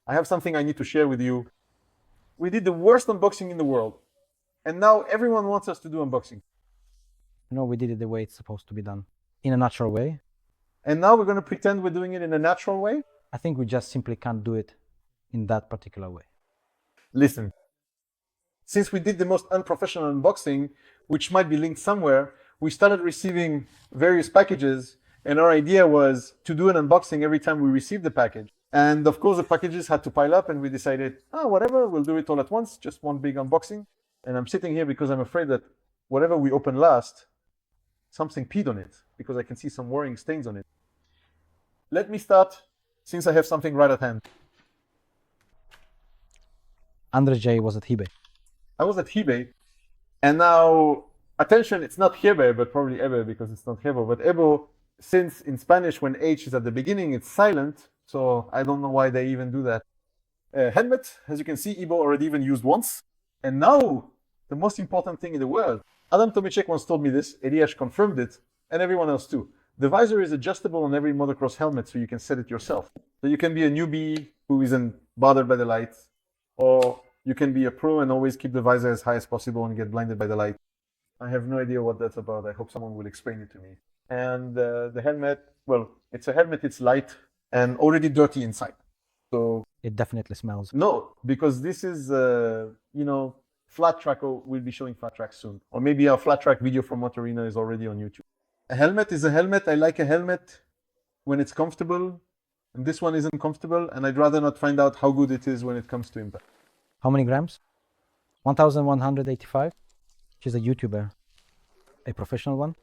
I have something I need to share with you. We did the worst unboxing in the world, and now everyone wants us to do unboxing. No, we did it the way it's supposed to be done, in a natural way. And now we're going to pretend we're doing it in a natural way? I think we just simply can't do it in that particular way. Listen, since we did the most unprofessional unboxing, which might be linked somewhere, we started receiving various packages, and our idea was to do an unboxing every time we received the package. And of course, the packages had to pile up, and we decided, whatever, we'll do it all at once, just one big unboxing. And I'm sitting here because I'm afraid that whatever we open last, something peed on it, because I can see some worrying stains on it. Let me start, since I have something right at hand. Andrzej was at eBay. I was at eBay, and now, attention, it's not Hebe, but probably Ebe, because it's not Hebo, but Ebo, since in Spanish, when H is at the beginning, it's silent, so I don't know why they even do that. Helmet, as you can see, Ebo already even used once. And now, the most important thing in the world. Adam Tomicek once told me this, Eliash confirmed it, and everyone else too. The visor is adjustable on every motocross helmet, so you can set it yourself. So you can be a newbie who isn't bothered by the light, or you can be a pro and always keep the visor as high as possible and get blinded by the light. I have no idea what that's about. I hope someone will explain it to me. And the helmet, well, it's a helmet, it's light and already dirty inside. So it definitely smells. No, because this is, flat track. We'll be showing flat track soon. Or maybe our flat track video from Motorina is already on YouTube. A helmet is a helmet. I like a helmet when it's comfortable. And this one isn't comfortable. And I'd rather not find out how good it is when it comes to impact. How many grams? 1,185. She's a YouTuber. A professional one?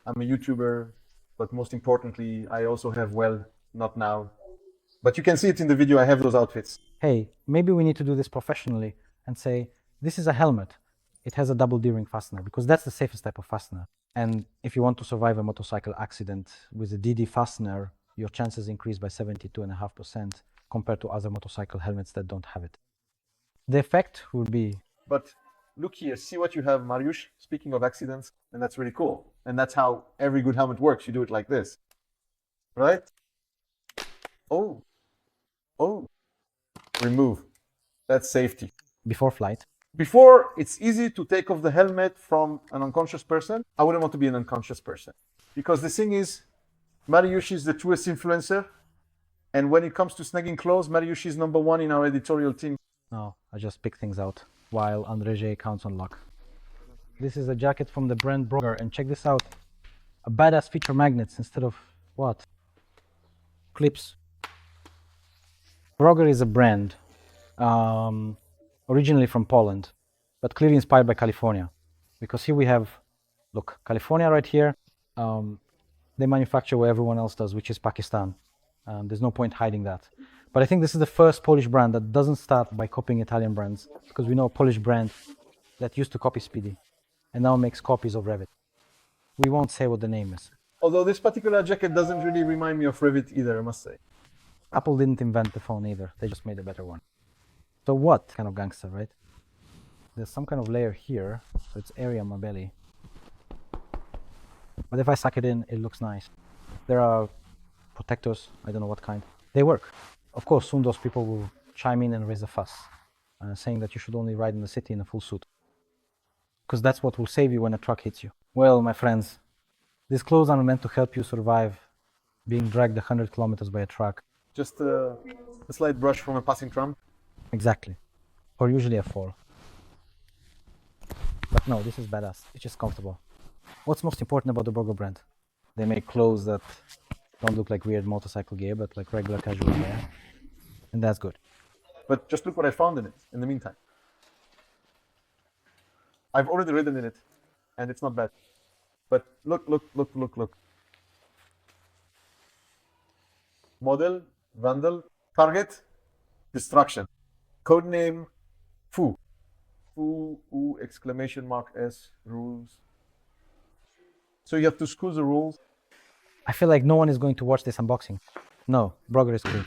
I'm a YouTuber, but most importantly, I also have, not now. But you can see it in the video, I have those outfits. Hey, maybe we need to do this professionally and say, this is a helmet. It has a double D-ring fastener because that's the safest type of fastener. And if you want to survive a motorcycle accident with a DD fastener, your chances increase by 72.5% compared to other motorcycle helmets that don't have it. The effect will be... But look here, see what you have, Mariusz, speaking of accidents, and that's really cool. And that's how every good helmet works. You do it like this, right? Oh, remove. That's safety. Before flight. Before, it's easy to take off the helmet from an unconscious person. I wouldn't want to be an unconscious person. Because the thing is, Mariusz is the truest influencer. And when it comes to snagging clothes, Mariusz is number one in our editorial team. No, I just pick things out while Andrzej counts on luck. This is a jacket from the brand Broger, and check this out. A badass feature magnets instead of what? Clips. Broger is a brand originally from Poland, but clearly inspired by California. Because here we have, look, California right here. They manufacture where everyone else does, which is Pakistan. There's no point hiding that. But I think this is the first Polish brand that doesn't start by copying Italian brands, because we know a Polish brand that used to copy Speedy and now makes copies of Revit. We won't say what the name is. Although this particular jacket doesn't really remind me of Revit either, I must say. Apple didn't invent the phone either. They just made a better one. So what kind of gangster, right? There's some kind of layer here, so it's area on my belly. But if I suck it in, it looks nice. There are protectors, I don't know what kind. They work. Of course, soon those people will chime in and raise a fuss, saying that you should only ride in the city in a full suit. Because that's what will save you when a truck hits you. Well, my friends, these clothes are meant to help you survive being dragged 100 kilometers by a truck. Just a slight brush from a passing tram? Exactly. Or usually a fall. But no, this is badass. It's just comfortable. What's most important about the Broger brand? They make clothes that don't look like weird motorcycle gear, but like regular casual wear. And that's good. But just look what I found in it in the meantime. I've already ridden in it, and it's not bad. But look. Model, Vandal, target, destruction. Codename, Foo. Foo, exclamation mark S, rules. So you have to school the rules. I feel like no one is going to watch this unboxing. No, Broger is cool.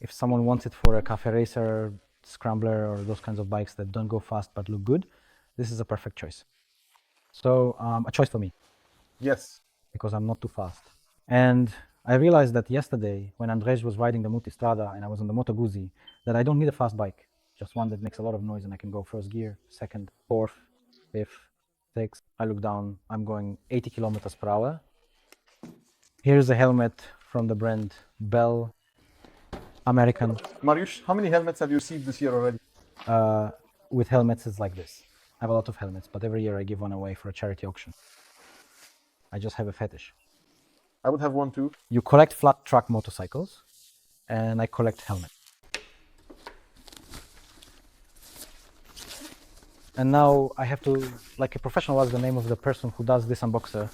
If someone wants it for a cafe racer, scrambler, or those kinds of bikes that don't go fast but look good, this is a perfect choice. So a choice for me. Yes. Because I'm not too fast. And I realized that yesterday when Andrzej was riding the Multistrada and I was on the Moto Guzzi, that I don't need a fast bike, just one that makes a lot of noise and I can go first gear, second, fourth, fifth, sixth. I look down, I'm going 80 kilometers per hour. Here's a helmet from the brand Bell, American. Mariusz, how many helmets have you received this year already? With helmets, it's like this. I have a lot of helmets, but every year I give one away for a charity auction. I just have a fetish. I would have one too. You collect flat track motorcycles, and I collect helmets. And now I have to, like a professional, what's the name of the person who does this unboxer?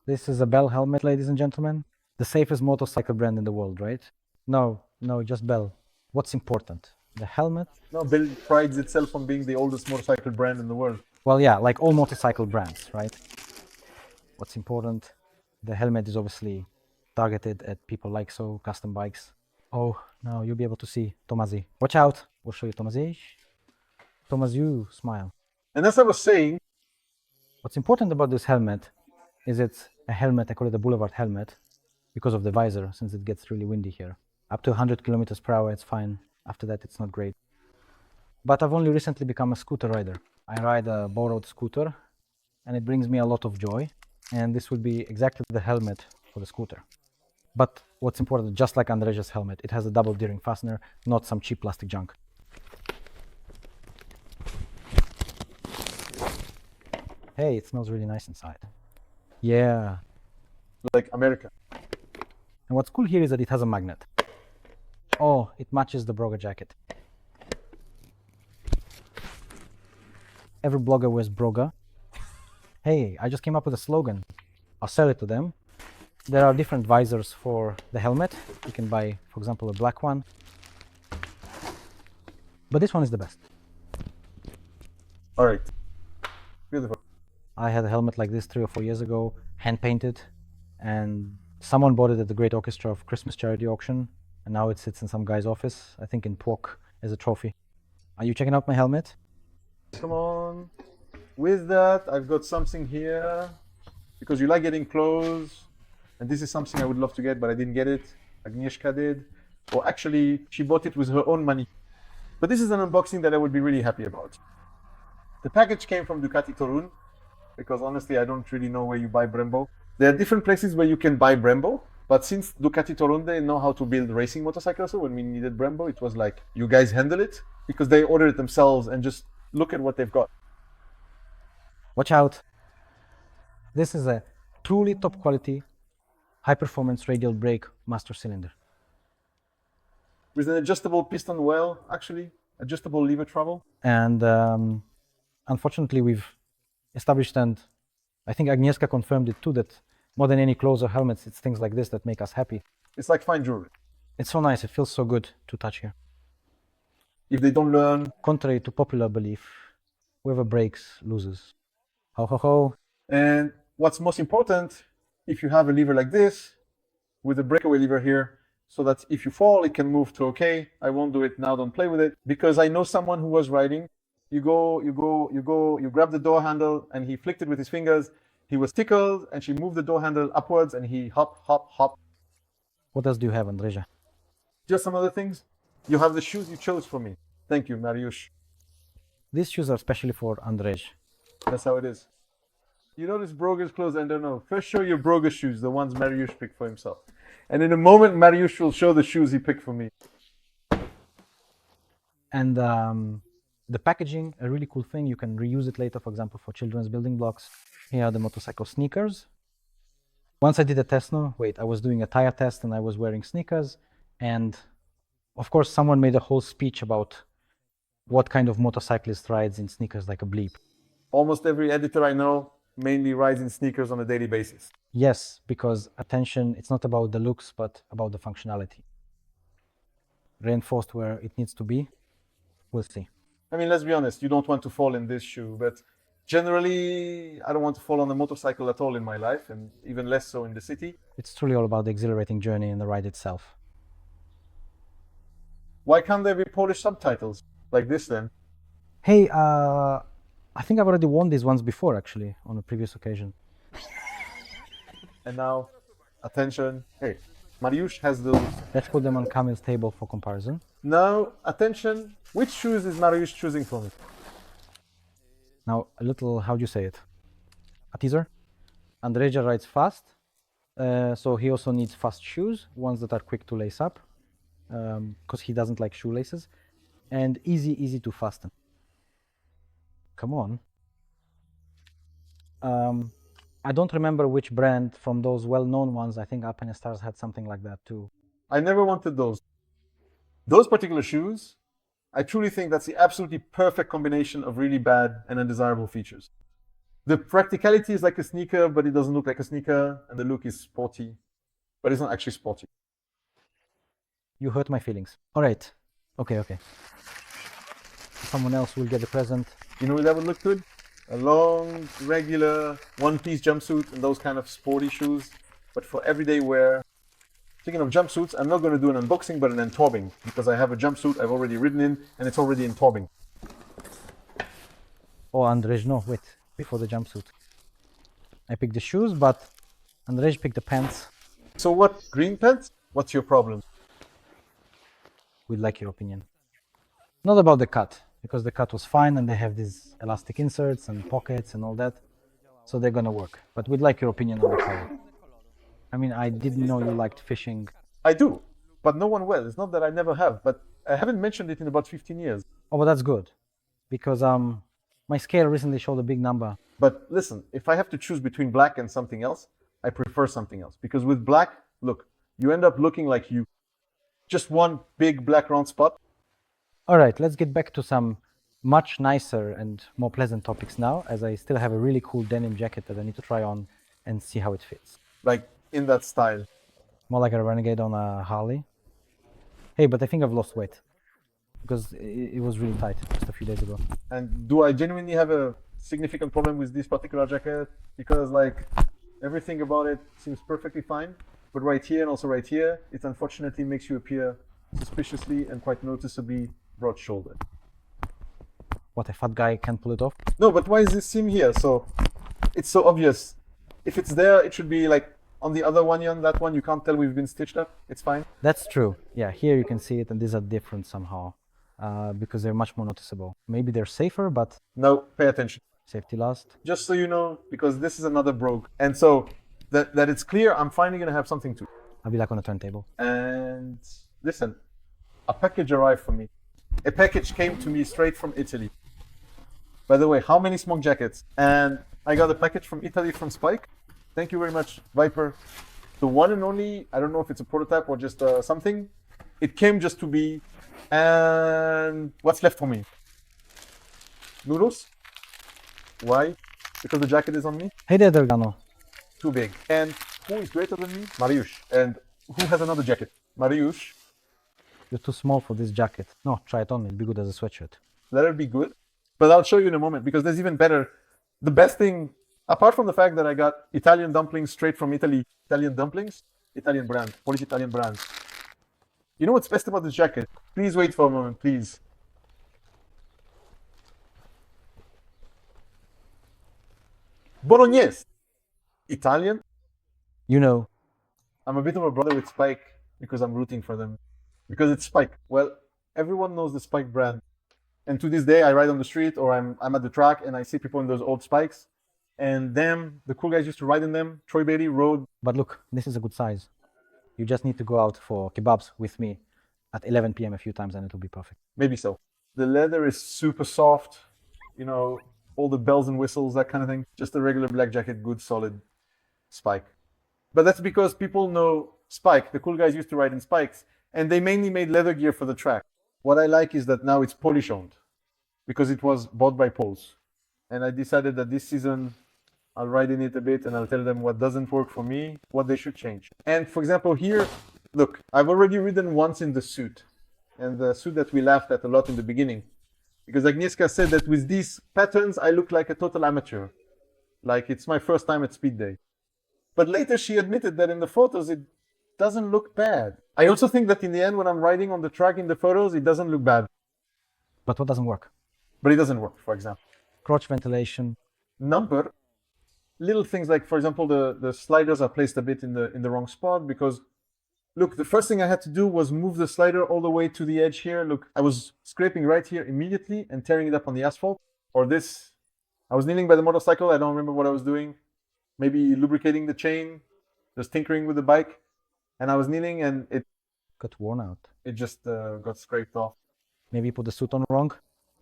This is a Bell helmet, ladies and gentlemen. The safest motorcycle brand in the world, right? No, just Bell. What's important? The helmet? No, Bell prides itself on being the oldest motorcycle brand in the world. Well, yeah, like all motorcycle brands, right? What's important? The helmet is obviously targeted at people like so, custom bikes. Oh, now you'll be able to see Tomazi. Watch out. We'll show you Tomazi. Thomas, you smile. And as I was saying, What's important about this helmet is it's a helmet, I call it a boulevard helmet, because of the visor, since it gets really windy here. Up to 100 kilometers per hour, it's fine. After that, it's not great. But I've only recently become a scooter rider. I ride a borrowed scooter, and it brings me a lot of joy. And this would be exactly the helmet for the scooter. But what's important, just like Andrzej's helmet, it has a double D-ring fastener, not some cheap plastic junk. Hey, it smells really nice inside. Yeah. like America. And what's cool here is that it has a magnet. Oh, it matches the Broger jacket. Every blogger wears Broger. Hey, I just came up with a slogan. I'll sell it to them. There are different visors for the helmet. You can buy, for example, a black one. But this one is the best. All right. Beautiful. I had a helmet like this 3 or 4 years ago, hand painted, and someone bought it at the Great Orchestra of Christmas charity auction, and now it sits in some guy's office, I think in Płock, as a trophy. Are you checking out my helmet? Come on. With that, I've got something here because you like getting clothes, and this is something I would love to get, but I didn't get it. Agnieszka did, or actually, she bought it with her own money. But this is an unboxing that I would be really happy about. The package came from Ducati Torun, because honestly, I don't really know where you buy Brembo. There are different places where you can buy Brembo, but since Ducati Torun, they know how to build racing motorcycles, so when we needed Brembo, it was like, you guys handle it, because they ordered it themselves, and just look at what they've got. Watch out. This is a truly top quality, high performance radial brake master cylinder. With an adjustable piston well, actually, adjustable lever travel. And unfortunately, we've established, and I think Agnieszka confirmed it too, that more than any clothes or helmets, it's things like this that make us happy. It's like fine jewelry. It's so nice. It feels so good to touch here. If they don't learn, Contrary to popular belief, whoever breaks loses. Ho ho ho. and what's most important, if you have a lever like this, with a breakaway lever here, so that if you fall, it can move to okay. I won't do it now, don't play with it. Because I know someone who was riding. You grab the door handle, and he flicked it with his fingers. He was tickled, and she moved the door handle upwards, and he hop, hop, hop. What else do you have, Andrzej? Just some other things. You have the shoes you chose for me. Thank you, Mariusz. These shoes are specially for Andrzej. That's how it is. You notice Broger's clothes, I don't know. First show your Broger shoes, the ones Mariusz picked for himself. And in a moment, Mariusz will show the shoes he picked for me. And the packaging, a really cool thing. You can reuse it later, for example, for children's building blocks. Here are the motorcycle sneakers. Once I did a test, I was doing a tire test and I was wearing sneakers. And of course, someone made a whole speech about what kind of motorcyclist rides in sneakers like a bleep. Almost every editor I know mainly rides in sneakers on a daily basis. Yes, because attention, it's not about the looks, but about the functionality. Reinforced where it needs to be. We'll see. I mean, let's be honest, you don't want to fall in this shoe, but generally, I don't want to fall on a motorcycle at all in my life, and even less so in the city. It's truly all about the exhilarating journey and the ride itself. Why can't there be Polish subtitles like this then? Hey, I think I've already worn these ones before, actually, on a previous occasion. And now, attention. Hey, Mariusz has those. Let's put them on Kamil's table for comparison. Now, attention, which shoes is Mariusz choosing for me? Now, a little, how do you say it? A teaser. Andrzej rides fast, so he also needs fast shoes, ones that are quick to lace up, because he doesn't like shoelaces, and easy to fasten. Come on. I don't remember which brand from those well-known ones. I think Alpine Stars had something like that too. I never wanted those. Those particular shoes, I truly think that's the absolutely perfect combination of really bad and undesirable features. The practicality is like a sneaker, but it doesn't look like a sneaker, and the look is sporty, but it's not actually sporty. You hurt my feelings. All right. Okay. Someone else will get the present. You know where that would look good? A long, regular, one-piece jumpsuit and those kind of sporty shoes, but for everyday wear. Speaking of jumpsuits, I'm not going to do an unboxing, but an entorbing, because I have a jumpsuit I've already ridden in, and it's already entorbing. Oh, Andrzej, no, wait. Before the jumpsuit. I picked the shoes, but Andrzej picked the pants. So what, green pants? What's your problem? We'd like your opinion. Not about the cut, because the cut was fine and they have these elastic inserts and pockets and all that. So they're gonna work. But we'd like your opinion on the color. I mean, I didn't know you liked fishing. I do, but no one will. It's not that I never have, but I haven't mentioned it in about 15 years. Oh, but that's good. Because my scale recently showed a big number. But listen, if I have to choose between black and something else, I prefer something else. Because with black, look, you end up looking like you. Just one big black round spot. All right, let's get back to some much nicer and more pleasant topics now, as I still have a really cool denim jacket that I need to try on and see how it fits. Like in that style. More like a renegade on a Harley. Hey, but I think I've lost weight because it was really tight just a few days ago. And do I genuinely have a significant problem with this particular jacket? Because like everything about it seems perfectly fine, but right here and also right here, it unfortunately makes you appear suspiciously and quite noticeably broad-shouldered. What, a fat guy can't pull it off? No, but why is this seam here? So it's so obvious. If it's there, it should be like on the other one, on that one, you can't tell we've been stitched up. It's fine. That's true. Yeah, here you can see it, and these are different somehow because they're much more noticeable. Maybe they're safer, but No, pay attention. safety last. Just so you know, because this is another brogue. And so that it's clear, I'm finally going to have something to. I'll be like on a turntable. And listen, a package arrived for me. A package came to me straight from Italy. By the way, how many Smok jackets? And I got a package from Italy from Spike. Thank you very much, Viper. The one and only, I don't know if it's a prototype or just something. It came just to be. And what's left for me? Noodles. Why? Because the jacket is on me? Hey there, Dergano. Too big. And who is greater than me? Mariusz. And who has another jacket? Mariusz. You're too small for this jacket. No, try it on. It'll be good as a sweatshirt. Let it be good. But I'll show you in a moment because there's even better. The best thing, apart from the fact that I got Italian dumplings straight from Italy. Italian dumplings? Italian brand. Polish Italian brand. You know what's best about this jacket? Please wait for a moment, please. Bolognese. Italian. You know, I'm a bit of a brother with Spike because I'm rooting for them. Because it's Spike. Well, everyone knows the Spike brand. And to this day, I ride on the street or I'm at the track and I see people in those old Spikes. And them, the cool guys used to ride in them. Troy Beatty rode. but look, this is a good size. You just need to go out for kebabs with me at 11 p.m. a few times and it'll be perfect. Maybe so. The leather is super soft. You know, all the bells and whistles, that kind of thing. Just a regular black jacket, good, solid Spike. But that's because people know Spike. The cool guys used to ride in Spikes. And they mainly made leather gear for the track. What I like is that now it's Polish owned. Because it was bought by Poles. And I decided that this season I'll ride in it a bit and I'll tell them what doesn't work for me, what they should change. And for example, here, look, I've already ridden once in the suit. And the suit that we laughed at a lot in the beginning. Because Agnieszka said that with these patterns, I look like a total amateur. Like it's my first time at speed day. But later she admitted that in the photos, it doesn't look bad. I also think that in the end, when I'm riding on the track in the photos, it doesn't look bad. But what doesn't work? But it doesn't work, for example. Crotch ventilation. Number little things like, for example, the sliders are placed a bit in the wrong spot because, look, the first thing I had to do was move the slider all the way to the edge here. Look, I was scraping right here immediately and tearing it up on the asphalt. Or this, I was kneeling by the motorcycle. I don't remember what I was doing. Maybe lubricating the chain, just tinkering with the bike. And I was kneeling and Got worn out. it just got scraped off. Maybe you put the suit on wrong?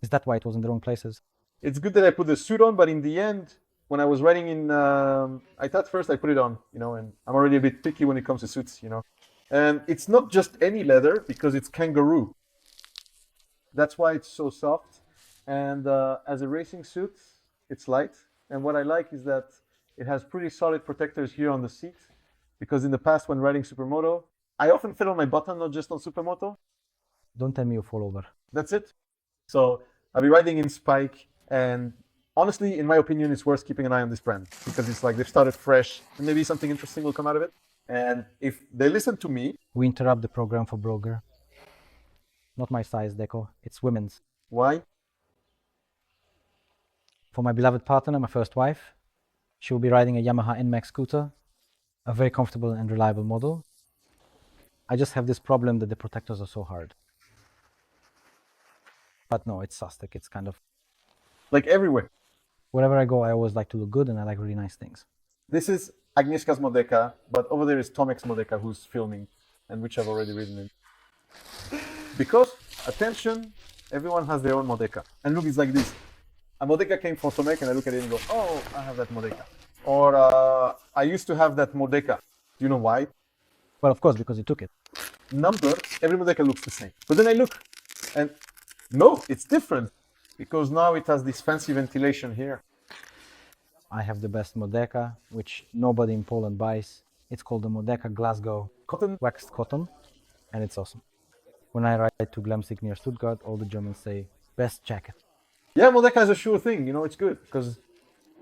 Is that why it was in the wrong places? It's good that I put the suit on, but in the end, when I was riding in, I thought first I put it on, and I'm already a bit picky when it comes to suits, And it's not just any leather because it's kangaroo. That's why it's so soft. And as a racing suit, it's light. And what I like is that it has pretty solid protectors here on the seat. Because in the past, when riding supermoto, I often fell on my button, not just on supermoto. Don't tell me you fall over. That's it. So I'll be riding in Spike, and honestly, in my opinion, it's worth keeping an eye on this brand because it's like they've started fresh, and maybe something interesting will come out of it. And if they listen to me, We interrupt the program for Broger. Not my size, Deco. It's women's. why? For my beloved partner, my first wife, she will be riding a Yamaha NMAX scooter, a very comfortable and reliable model. I just have this problem that the protectors are so hard. But no, it's Sustek. It's kind of, Like everywhere. wherever I go, I always like to look good and I like really nice things. This is Agnieszka's Modeka, but over there is Tomek's Modeka who's filming, and which I've already ridden in. Because, attention, everyone has their own Modeka. And look, it's like this. A Modeka came from Tomek, and I look at it and go, oh, I have that Modeka. Or I used to have that Modeka. Do you know why? Well, of course, because you took it. Number, every Modeka looks the same. But then I look, and no, it's different. Because now it has this fancy ventilation here. I have the best Modeka, which nobody in Poland buys. It's called the Modeka Glasgow Cotton. waxed cotton, and it's awesome. When I ride to Glamsig near Stuttgart, all the Germans say, best jacket. Yeah, Modeka is a sure thing. It's good because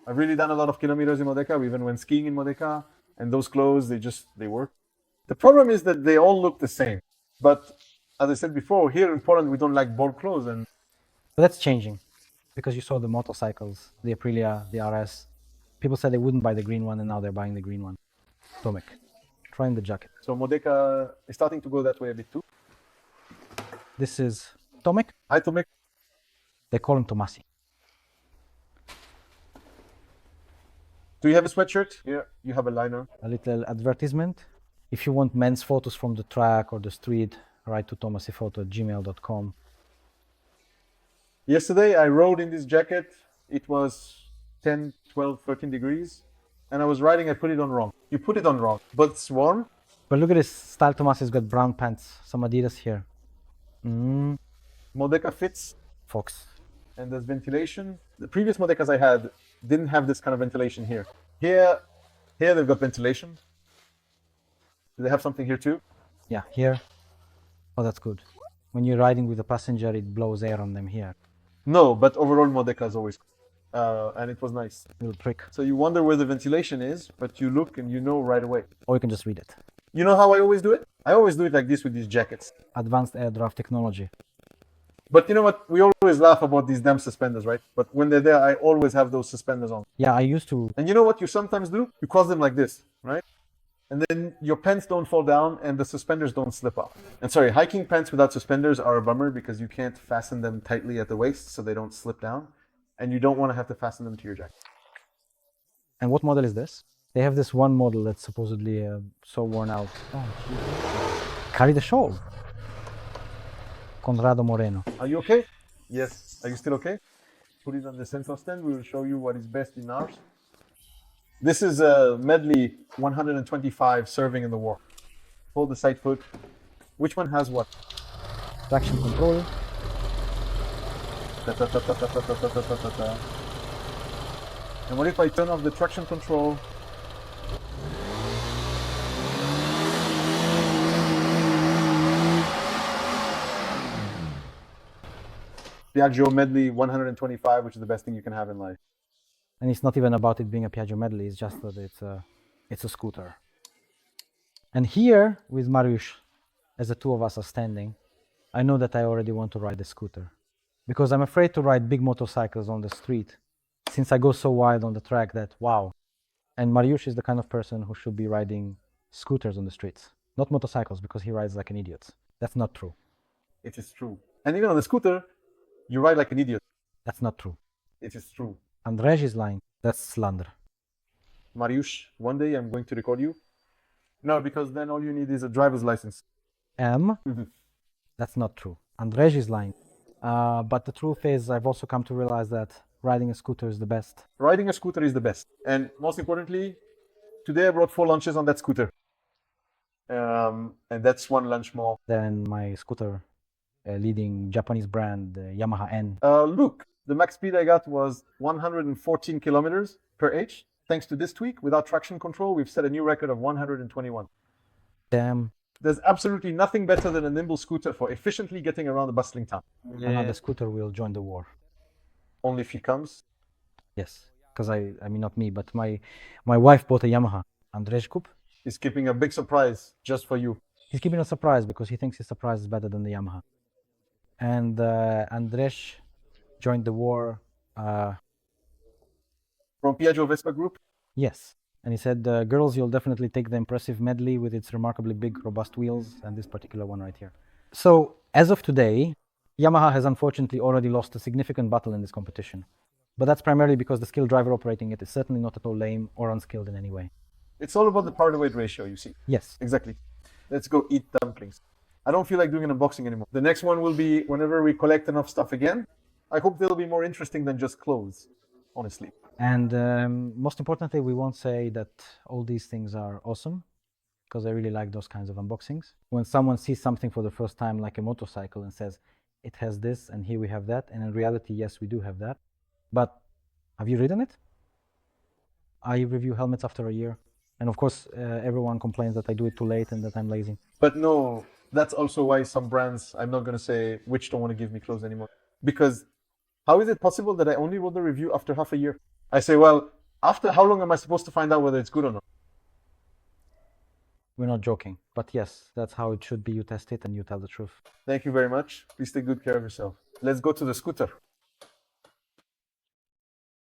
I've really done a lot of kilometers in Modeka. We even went skiing in Modeka, and those clothes, they work. The problem is that they all look the same. But as I said before, here in Poland, we don't like bold clothes. And But that's changing because you saw the motorcycles, the Aprilia, the RS. People said they wouldn't buy the green one, and now they're buying the green one. Tomek, trying the jacket. so Modeka is starting to go that way a bit too. This is Tomek. Hi, Tomek. They call him Tomasi. Do you have a sweatshirt? Here, you have a liner. A little advertisement. If you want men's photos from the track or the street, write to tomasifoto@gmail.com. Yesterday, I rode in this jacket. It was 10, 12, 13 degrees. And I was riding, I put it on wrong. You put it on wrong, but it's warm. But look at this style. Tomasi's got brown pants, some Adidas here. Modeka fits, Fox. and there's ventilation. The previous Modekas I had didn't have this kind of ventilation here. Here they've got ventilation. Do they have something here too? Yeah, here. Oh, that's good. When you're riding with a passenger, it blows air on them here. No, but overall Modeka is always, and it was nice. Little trick. So you wonder where the ventilation is, but you look and you know right away. Or you can just read it. You know how I always do it? I always do it like this with these jackets. Advanced air draft technology. But you know what? We always laugh about these damn suspenders, right? But when they're there, I always have those suspenders on. Yeah, I used to. And you know what you sometimes do? You cross them like this, right? And then your pants don't fall down and the suspenders don't slip off. And sorry, hiking pants without suspenders are a bummer because you can't fasten them tightly at the waist so they don't slip down. And you don't want to have to fasten them to your jacket. And what model is this? They have this one model that's supposedly so worn out. Oh, geez. Carry the shawl. Conrado Moreno. Are you okay? Yes. Are you still okay? Put it on the sensor stand. We will show you what is best in ours. This is a Medley 125 serving in the war. Hold the side foot. Which one has what? Traction control. Ta, ta, ta, ta, ta, ta, ta, ta, ta, ta, ta. And what if I turn off the traction control? Piaggio Medley 125, which is the best thing you can have in life. And it's not even about it being a Piaggio medley, it's just that it's a scooter. And here, with Mariusz, as the two of us are standing, I know that I already want to ride the scooter. Because I'm afraid to ride big motorcycles on the street, since I go so wide on the track that, wow, And Mariusz is the kind of person who should be riding scooters on the streets, not motorcycles, because he rides like an idiot. That's not true. It is true. And even on the scooter, you ride like an idiot. That's not true. It is true. Andrzej is lying. That's slander. Mariusz, one day I'm going to record you. No, because then all you need is a driver's license. M. That's not true. Andrzej is lying. But the truth is, I've also come to realize that riding a scooter is the best. Riding a scooter is the best. And most importantly, today I brought 4 lunches on that scooter. And that's 1 lunch more. Than my scooter leading Japanese brand, Yamaha N. Look, the max speed I got was 114 kilometers per H. Thanks to this tweak, without traction control, we've set a new record of 121. Damn. There's absolutely nothing better than a nimble scooter for efficiently getting around a bustling town. Another scooter will join the war. Only if he comes. Yes, because I mean not me, but my wife bought a Yamaha Andrzej Kup. He's keeping a big surprise just for you. He's keeping a surprise because he thinks his surprise is better than the Yamaha. And Andrzej joined the war. From Piaggio Vespa Group? Yes. And he said, girls, you'll definitely take the impressive medley with its remarkably big, robust wheels, and this particular one right here. So, as of today, Yamaha has unfortunately already lost a significant battle in this competition. But that's primarily because the skilled driver operating it is certainly not at all lame or unskilled in any way. It's all about the power to weight ratio, you see. Yes. Exactly. Let's go eat dumplings. I don't feel like doing an unboxing anymore. The next one will be whenever we collect enough stuff again. I hope they'll be more interesting than just clothes, honestly. And most importantly, we won't say that all these things are awesome, because I really like those kinds of unboxings. When someone sees something for the first time, like a motorcycle, and says, it has this, and here we have that, and in reality, yes, we do have that. But have you ridden it? I review helmets after a year. And of course, everyone complains that I do it too late and that I'm lazy. But no, that's also why some brands, I'm not going to say which, don't want to give me clothes anymore. Because how is it possible that I only wrote the review after half a year? I say, well, after how long am I supposed to find out whether it's good or not? We're not joking. But yes, that's how it should be. You test it and you tell the truth. Thank you very much. Please take good care of yourself. Let's go to the scooter.